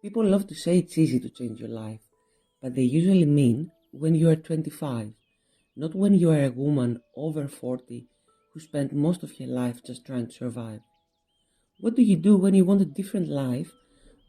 People love to say it's easy to change your life, but they usually mean when you are 25, not when you are a woman over 40 who spent most of your life just trying to survive. What do you do when you want a different life,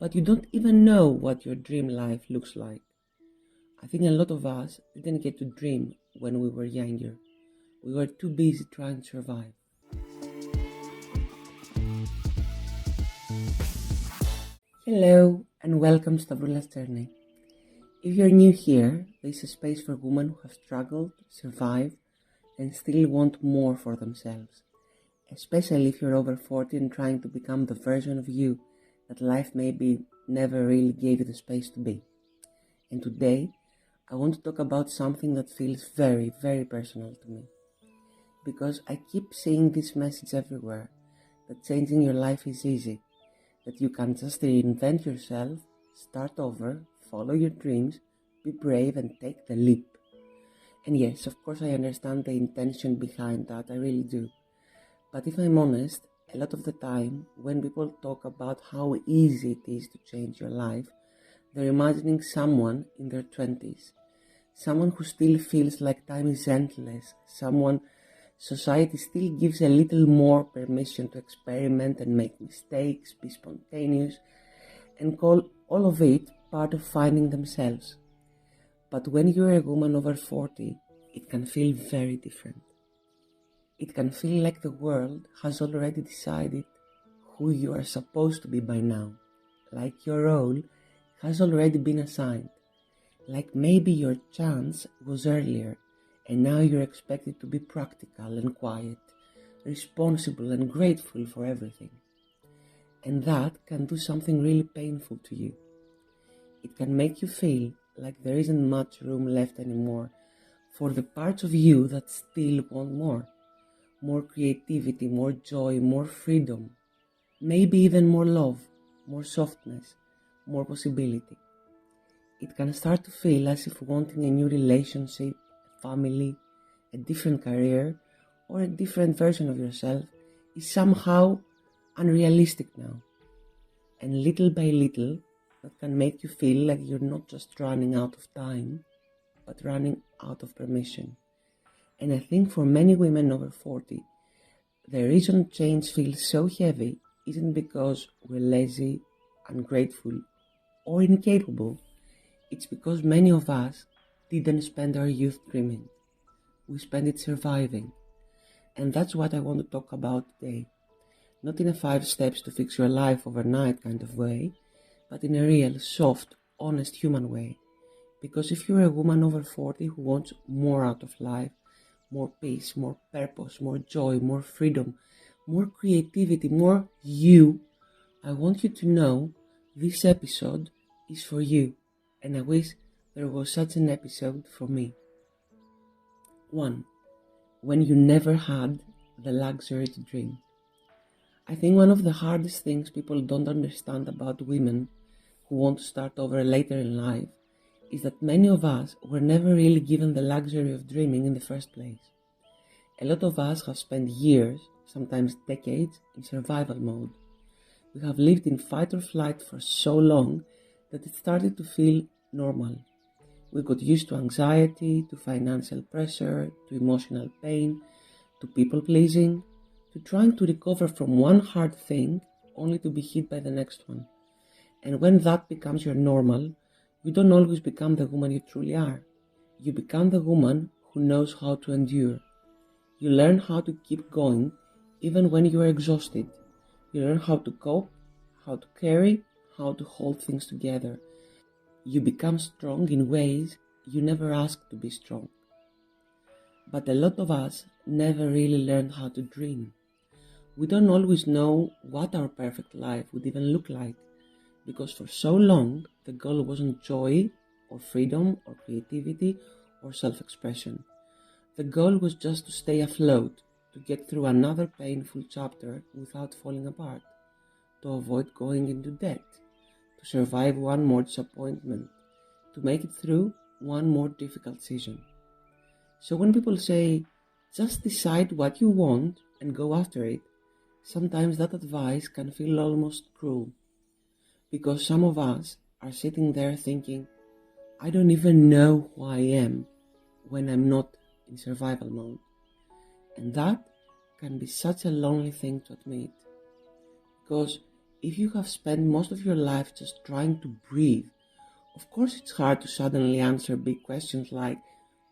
but you don't even know what your dream life looks like? I think a lot of us didn't get to dream when we were younger. We were too busy trying to survive. Hello, and welcome to Stavroula's journey. If you're new here, this is a space for women who have struggled, survived, and still want more for themselves. Especially if you're over 40 and trying to become the version of you that life maybe never really gave you the space to be. And today, I want to talk about something that feels very, very personal to me. Because I keep seeing this message everywhere, that changing your life is easy, that you can just reinvent yourself, start over, follow your dreams, be brave and take the leap. And yes, of course I understand the intention behind that, I really do. But if I'm honest, a lot of the time, when people talk about how easy it is to change your life, they're imagining someone in their 20s. Someone who still feels like time is endless. Someone society still gives a little more permission to experiment and make mistakes, be spontaneous, and call all of it part of finding themselves. But when you're a woman over 40, it can feel very different. It can feel like the world has already decided who you are supposed to be by now, like your role has already been assigned, like maybe your chance was earlier and now you're expected to be practical and quiet, responsible and grateful for everything. And that can do something really painful to you. It can make you feel like there isn't much room left anymore for the parts of you that still want more. More creativity, more joy, more freedom, maybe even more love, more softness, more possibility. It can start to feel as if wanting a new relationship, a family, a different career, or a different version of yourself is somehow unrealistic now. And little by little, that can make you feel like you're not just running out of time, but running out of permission. And I think for many women over 40, the reason change feels so heavy isn't because we're lazy, ungrateful, or incapable. It's because many of us didn't spend our youth dreaming. We spent it surviving. And that's what I want to talk about today. Not in a 5 steps to fix your life overnight kind of way, but in a real, soft, honest human way. Because if you're a woman over 40 who wants more out of life, more peace, more purpose, more joy, more freedom, more creativity, more you, I want you to know this episode is for you. And I wish there was such an episode for me. 1. When you never had the luxury to dream. I think one of the hardest things people don't understand about women who want to start over later in life is that many of us were never really given the luxury of dreaming in the first place. A lot of us have spent years, sometimes decades, in survival mode. We have lived in fight or flight for so long that it started to feel normal. We got used to anxiety, to financial pressure, to emotional pain, to people pleasing, to trying to recover from one hard thing only to be hit by the next one. And when that becomes your normal, you don't always become the woman you truly are. You become the woman who knows how to endure. You learn how to keep going even when you are exhausted. You learn how to cope, how to carry, how to hold things together. You become strong in ways you never asked to be strong. But a lot of us never really learned how to dream. We don't always know what our perfect life would even look like, because for so long the goal wasn't joy or freedom or creativity or self-expression. The goal was just to stay afloat, to get through another painful chapter without falling apart, to avoid going into debt, to survive one more disappointment, to make it through one more difficult season. So when people say, just decide what you want and go after it, sometimes that advice can feel almost cruel. Because some of us are sitting there thinking, I don't even know who I am when I'm not in survival mode. And that can be such a lonely thing to admit. Because if you have spent most of your life just trying to breathe, of course it's hard to suddenly answer big questions like,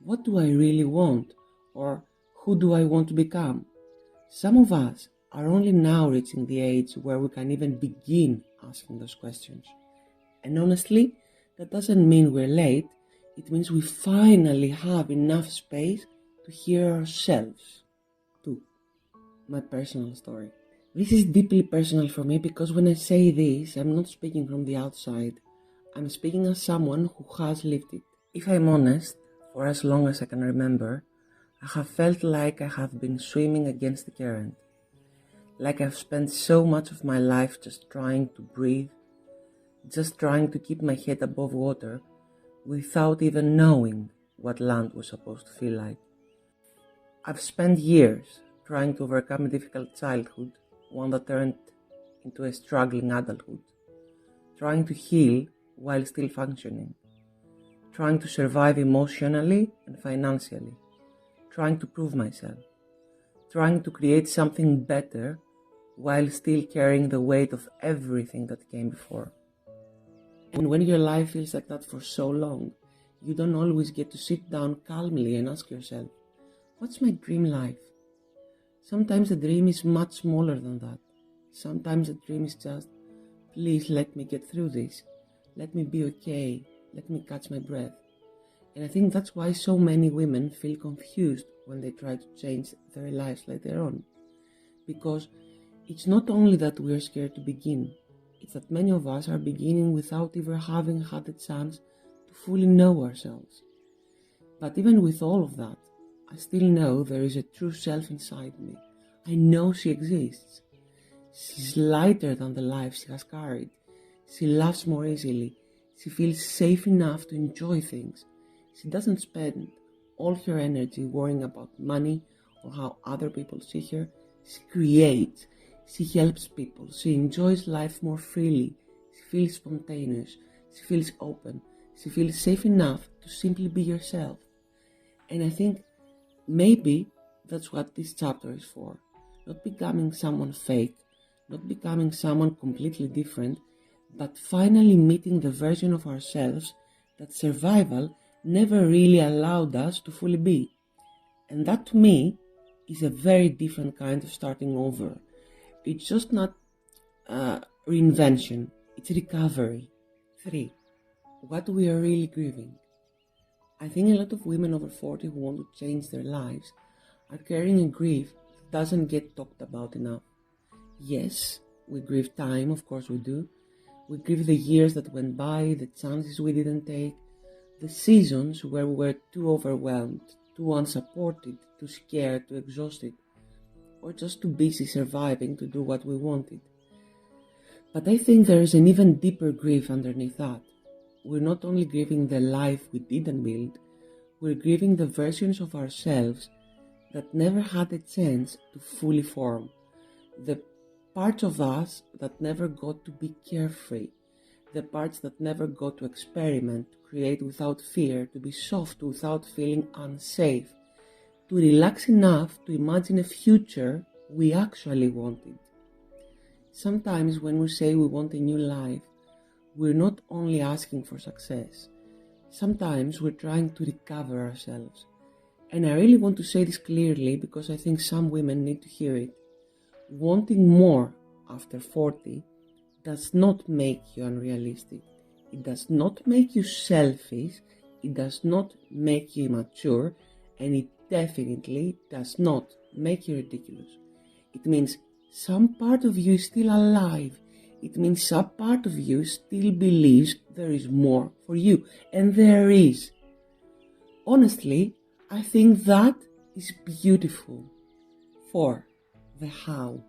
what do I really want? Or who do I want to become? Some of us are only now reaching the age where we can even begin asking those questions. And honestly, that doesn't mean we're late. It means we finally have enough space to hear ourselves too. My personal story. This is deeply personal for me because when I say this, I'm not speaking from the outside. I'm speaking as someone who has lived it. If I'm honest, for as long as I can remember, I have felt like I have been swimming against the current. Like I've spent so much of my life just trying to breathe, just trying to keep my head above water, without even knowing what land was supposed to feel like. I've spent years trying to overcome a difficult childhood, one that turned into a struggling adulthood, trying to heal while still functioning, trying to survive emotionally and financially, trying to prove myself, trying to create something better while still carrying the weight of everything that came before. And when your life feels like that for so long, you don't always get to sit down calmly and ask yourself, what's my dream life? Sometimes the dream is much smaller than that. Sometimes the dream is just, please let me get through this. Let me be okay. Let me catch my breath. And I think that's why so many women feel confused when they try to change their lives later on. Because it's not only that we are scared to begin, it's that many of us are beginning without ever having had the chance to fully know ourselves. But even with all of that, I still know there is a true self inside me. I know she exists. She's lighter than the life she has carried. She laughs more easily. She feels safe enough to enjoy things. She doesn't spend all her energy worrying about money or how other people see her. She creates. She helps people. She enjoys life more freely. She feels spontaneous. She feels open. She feels safe enough to simply be yourself. And I think maybe that's what this chapter is for. Not becoming someone fake, not becoming someone completely different, but finally meeting the version of ourselves that survival never really allowed us to fully be. And that to me is a very different kind of starting over. It's just not reinvention, it's recovery. 3. What we are really grieving. I think a lot of women over 40 who want to change their lives are carrying a grief that doesn't get talked about enough. Yes, we grieve time, of course we do. We grieve the years that went by, the chances we didn't take, the seasons where we were too overwhelmed, too unsupported, too scared, too exhausted, or just too busy surviving to do what we wanted. But I think there is an even deeper grief underneath that. We're not only grieving the life we didn't build, we're grieving the versions of ourselves that never had a chance to fully form. The parts of us that never got to be carefree, the parts that never got to experiment, to create without fear, to be soft without feeling unsafe, to relax enough to imagine a future we actually wanted. Sometimes when we say we want a new life, we're not only asking for success. Sometimes we're trying to recover ourselves. And I really want to say this clearly because I think some women need to hear it. Wanting more after 40 does not make you unrealistic. It does not make you selfish. It does not make you immature. And it definitely does not make you ridiculous. It means some part of you is still alive. It means some part of you still believes there is more for you. And there is. Honestly, I think that is beautiful. 4. The how.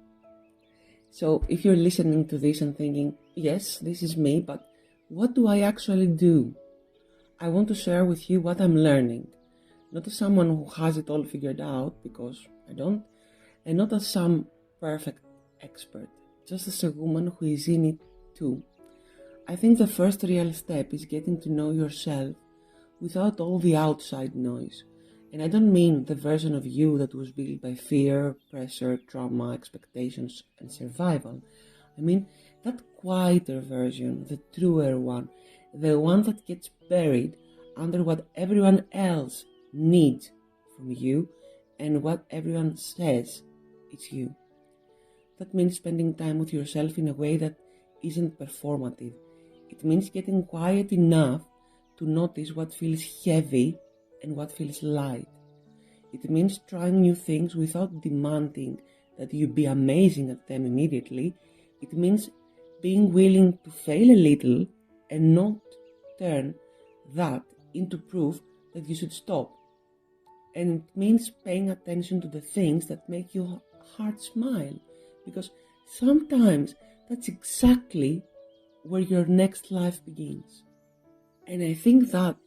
So if you're listening to this and thinking, yes, this is me, but what do I actually do? I want to share with you what I'm learning. Not as someone who has it all figured out, because I don't, and not as some perfect expert, just as a woman who is in it too. I think the first real step is getting to know yourself without all the outside noise. And I don't mean the version of you that was built by fear, pressure, trauma, expectations, and survival. I mean that quieter version, the truer one, the one that gets buried under what everyone else needs from you and what everyone says it's you. That means spending time with yourself in a way that isn't performative. It means getting quiet enough to notice what feels heavy and what feels light. It means trying new things without demanding that you be amazing at them immediately. It means being willing to fail a little and not turn that into proof that you should stop. And it means paying attention to the things that make your heart smile, because sometimes that's exactly where your next life begins. And I think that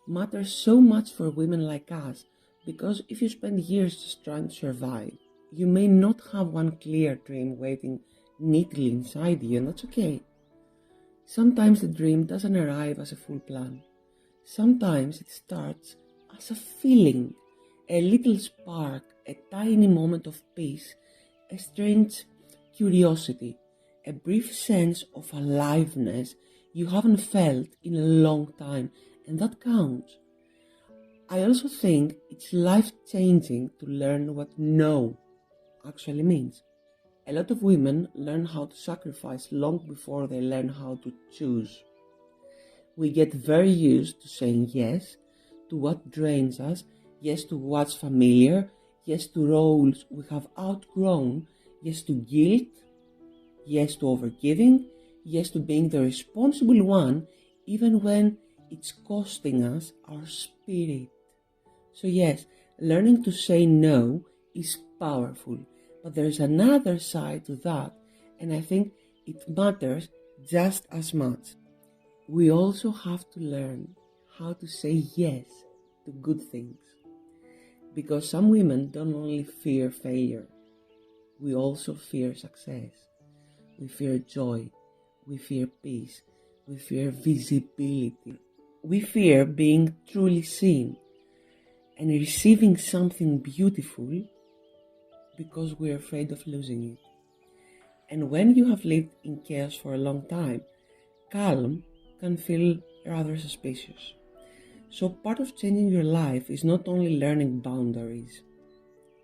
matters so much for women like us, because if you spend years just trying to survive, you may not have one clear dream waiting neatly inside you, and that's okay. Sometimes the dream doesn't arrive as a full plan. Sometimes it starts as a feeling, a little spark, a tiny moment of peace, a strange curiosity, a brief sense of aliveness you haven't felt in a long time, and that counts. I also think it's life-changing to learn what no actually means. A lot of women learn how to sacrifice long before they learn how to choose. We get very used to saying yes to what drains us, yes to what's familiar, yes to roles we have outgrown, yes to guilt, yes to overgiving, yes to being the responsible one, even when it's costing us our spirit. So yes, learning to say no is powerful, but there's another side to that, and I think it matters just as much. We also have to learn how to say yes to good things, because some women don't only fear failure, we also fear success. We fear joy, we fear peace, we fear visibility, we fear being truly seen and receiving something beautiful because we're afraid of losing it. And when you have lived in chaos for a long time, calm can feel rather suspicious. So part of changing your life is not only learning boundaries.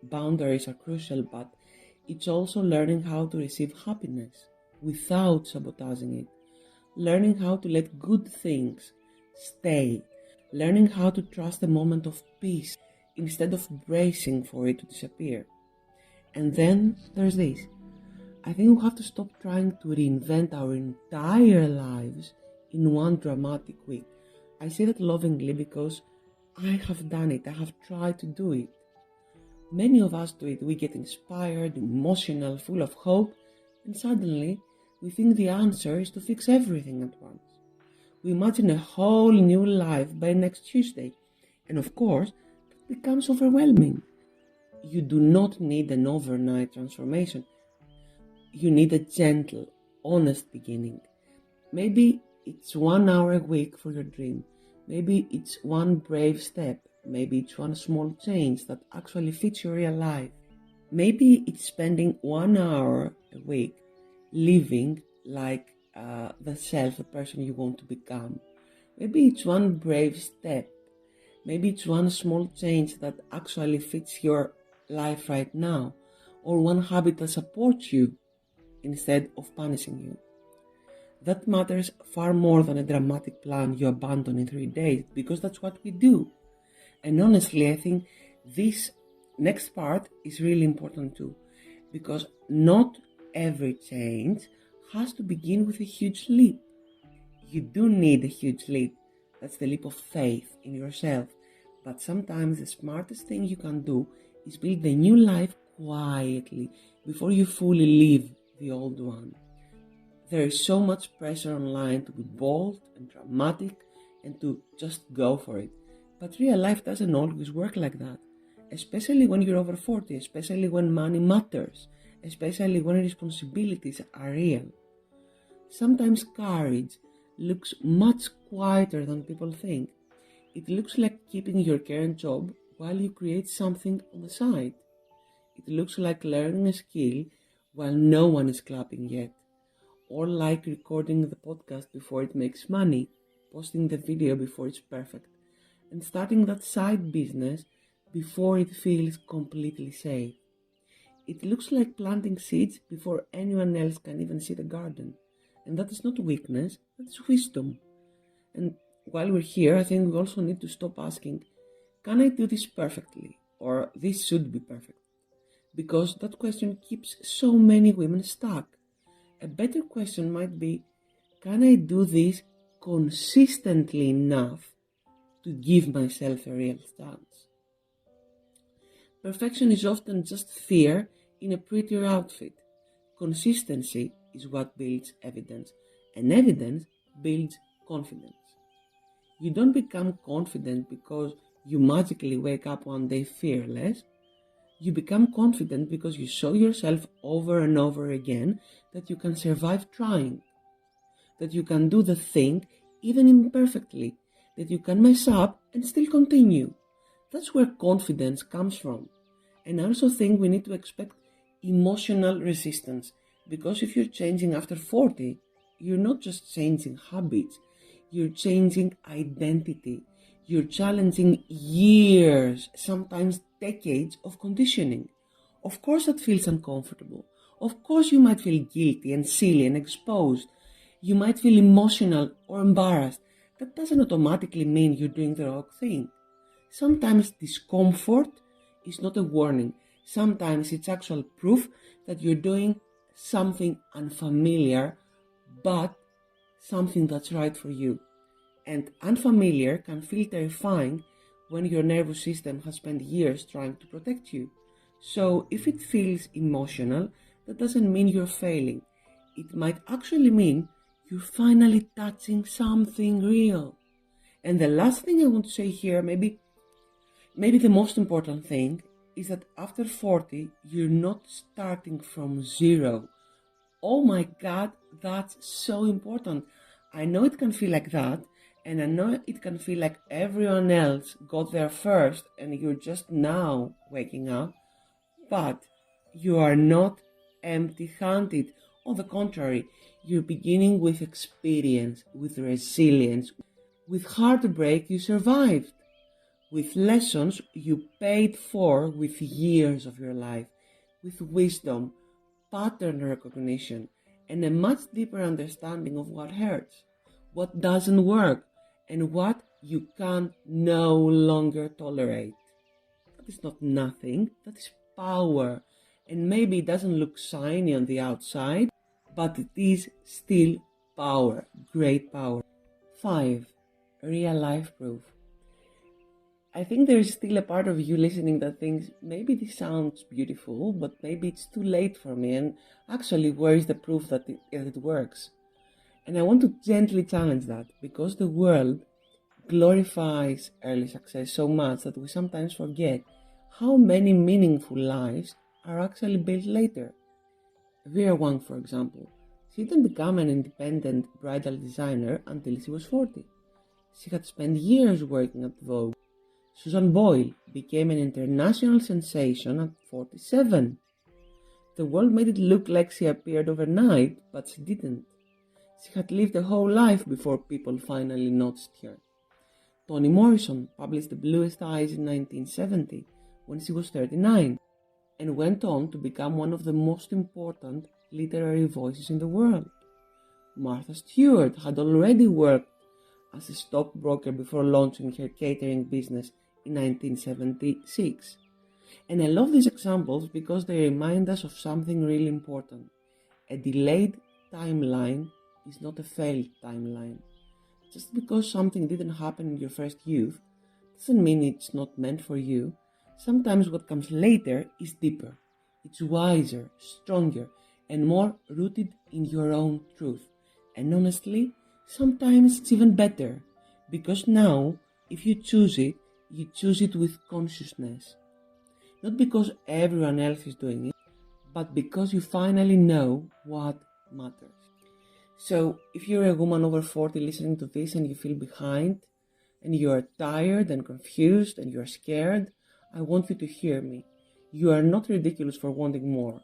Boundaries are crucial, but it's also learning how to receive happiness without sabotaging it. Learning how to let good things stay. Learning how to trust the moment of peace instead of bracing for it to disappear. And then there's this. I think we have to stop trying to reinvent our entire lives in one dramatic week. I say that lovingly because I have done it. I have tried to do it. Many of us do it. We get inspired, emotional, full of hope, and suddenly we think the answer is to fix everything at once. We imagine a whole new life by next Tuesday, and of course, that becomes overwhelming. You do not need an overnight transformation. You need a gentle, honest beginning. Maybe it's 1 hour a week for your dream. Maybe it's one brave step. Maybe it's one small change that actually fits your real life. Maybe it's spending 1 hour a week living like the person you want to become. Maybe it's one brave step. Maybe it's one small change that actually fits your life right now, or one habit that supports you instead of punishing you. That matters far more than a dramatic plan you abandon in 3 days, because that's what we do. And honestly, I think this next part is really important too, because not every change has to begin with a huge leap. You do need a huge leap. That's the leap of faith in yourself. But sometimes the smartest thing you can do is build a new life quietly before you fully leave the old one. There is so much pressure online to be bold and dramatic and to just go for it. But real life doesn't always work like that, especially when you're over 40, especially when money matters, especially when responsibilities are real. Sometimes courage looks much quieter than people think. It looks like keeping your current job while you create something on the side. It looks like learning a skill while no one is clapping yet. Or like recording the podcast before it makes money, posting the video before it's perfect, and starting that side business before it feels completely safe. It looks like planting seeds before anyone else can even see the garden. And that is not weakness, that is wisdom. And while we're here, I think we also need to stop asking, can I do this perfectly? Or this should be perfect. Because that question keeps so many women stuck. A better question might be, can I do this consistently enough to give myself a real chance? Perfection is often just fear in a prettier outfit. Consistency is what builds evidence, and evidence builds confidence. You don't become confident because you magically wake up one day fearless. You become confident because you show yourself over and over again that you can survive trying, that you can do the thing even imperfectly, that you can mess up and still continue. That's where confidence comes from. And I also think we need to expect emotional resistance, because if you're changing after 40, you're not just changing habits, you're changing identity. You're challenging years, sometimes decades of conditioning. Of course that feels uncomfortable. Of course you might feel guilty and silly and exposed. You might feel emotional or embarrassed. That doesn't automatically mean you're doing the wrong thing. Sometimes discomfort is not a warning. Sometimes it's actual proof that you're doing something unfamiliar, but something that's right for you. And unfamiliar can feel terrifying when your nervous system has spent years trying to protect you. So if it feels emotional, that doesn't mean you're failing. It might actually mean you're finally touching something real. And the last thing I want to say here, maybe the most important thing, is that after 40, you're not starting from zero. Oh my God, that's so important. I know it can feel like that, and I know it can feel like everyone else got there first and you're just now waking up, but you are not empty-handed. On the contrary, you're beginning with experience, with resilience, with heartbreak you survived, with lessons you paid for with years of your life, with wisdom, pattern recognition, and a much deeper understanding of what hurts, what doesn't work, and what you can no longer tolerate. That is not nothing, that is power. And maybe it doesn't look shiny on the outside, but it is still power, great power. 5. Real life proof. I think there is still a part of you listening that thinks, maybe this sounds beautiful, but maybe it's too late for me, and actually, where is the proof that it works? And I want to gently challenge that, because the world glorifies early success so much that we sometimes forget how many meaningful lives are actually built later. Vera Wang, for example, she didn't become an independent bridal designer until she was 40. She had spent years working at Vogue. Susan Boyle became an international sensation at 47. The world made it look like she appeared overnight, but she didn't. She had lived a whole life before people finally noticed her. Toni Morrison published The Bluest Eyes in 1970 when she was 39 and went on to become one of the most important literary voices in the world. Martha Stewart had already worked as a stockbroker before launching her catering business in 1976. And I love these examples because they remind us of something really important. A delayed timeline is not a failed timeline. Just because something didn't happen in your first youth doesn't mean it's not meant for you. Sometimes what comes later is deeper. It's wiser, stronger, and more rooted in your own truth. And honestly, sometimes it's even better, because now, if you choose it with consciousness. Not because everyone else is doing it, but because you finally know what matters. So if you're a woman over 40 listening to this and you feel behind, and you are tired and confused and you are scared, I want you to hear me. You are not ridiculous for wanting more.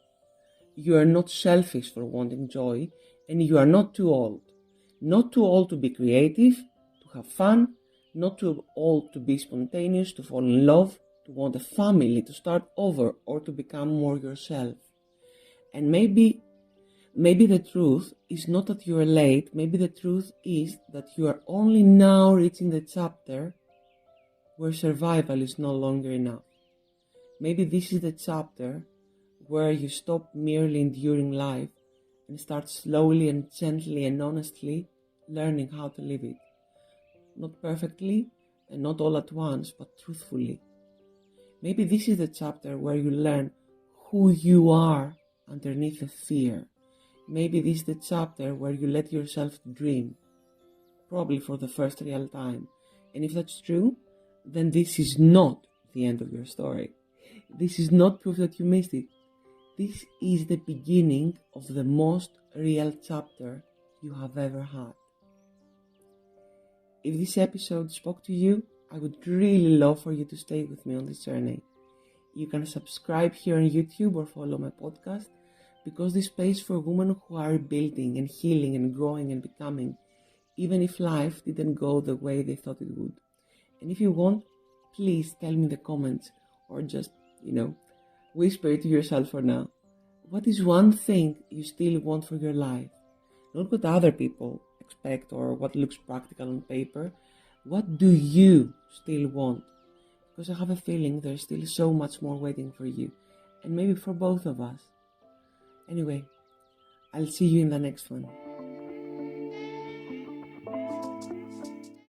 You are not selfish for wanting joy, and you are not too old. Not too old to be creative, to have fun, not too old to be spontaneous, to fall in love, to want a family, to start over, or to become more yourself. And maybe the truth is not that you are late, maybe the truth is that you are only now reaching the chapter where survival is no longer enough. Maybe this is the chapter where you stop merely enduring life and start slowly and gently and honestly learning how to live it. Not perfectly and not all at once, but truthfully. Maybe this is the chapter where you learn who you are underneath the fear. Maybe this is the chapter where you let yourself dream, probably for the first real time. And if that's true, then this is not the end of your story. This is not proof that you missed it. This is the beginning of the most real chapter you have ever had. If this episode spoke to you, I would really love for you to stay with me on this journey. You can subscribe here on YouTube or follow my podcast, because this space for women who are building and healing and growing and becoming, even if life didn't go the way they thought it would. And if you want, please tell me in the comments, or just, whisper it to yourself for now. What is one thing you still want for your life? Not what other people expect or what looks practical on paper. What do you still want? Because I have a feeling there's still so much more waiting for you, and maybe for both of us. Anyway, I'll see you in the next one.